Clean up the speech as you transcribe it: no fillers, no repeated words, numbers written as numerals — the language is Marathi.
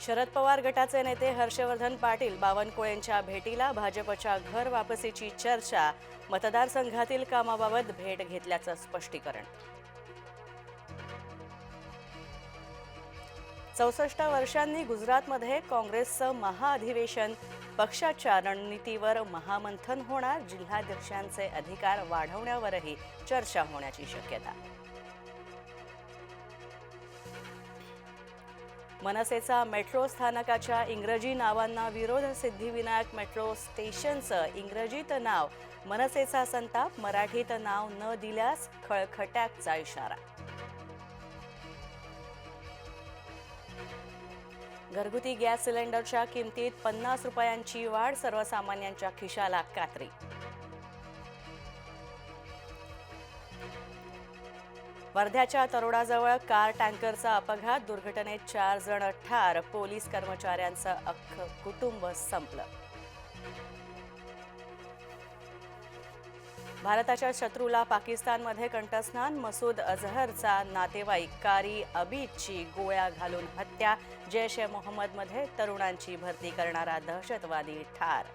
शरद पवार गटाचे नेते हर्षवर्धन पाटील बावनकुळेंच्या भेटीला भाजपच्या घर वापसीची चर्चा, मतदारसंघातील कामाबाबत भेट घेतल्याचं स्पष्टीकरण. 64 वर्षांनी गुजरातमध्ये काँग्रेसचं महाअधिवेशन, पक्षाच्या रणनीतीवर महामंथन होणार, जिल्हाध्यक्षांचे अधिकार वाढवण्यावरही चर्चा होण्याची शक्यता. मनसेचा मेट्रो स्थानकाच्या इंग्रजी नावांना विरोध, सिद्धिविनायक मेट्रो स्टेशनचं इंग्रजीत नाव, मनसेचा संताप, मराठीत नाव न दिल्यास खळखट्याचा इशारा. घरगुती गॅस सिलेंडरच्या किमतीत 50 रुपयांची वाढ, सर्वसामान्यांच्या खिशाला कात्री. वर्ध्याच्या तरोडाजवळ कार टँकरचा अपघात, दुर्घटनेत 4 जण ठार, पोलीस कर्मचाऱ्यांचं अख्खं कुटुंब संपलं. भारताच्या शत्रूला पाकिस्तानमध्ये कंठस्नान, मसूद अझहरचा नातेवाईक कारी अबीदची गोळ्या घालून हत्या, जैश ए मोहम्मदमध्ये तरुणांची भरती करणारा दहशतवादी ठार.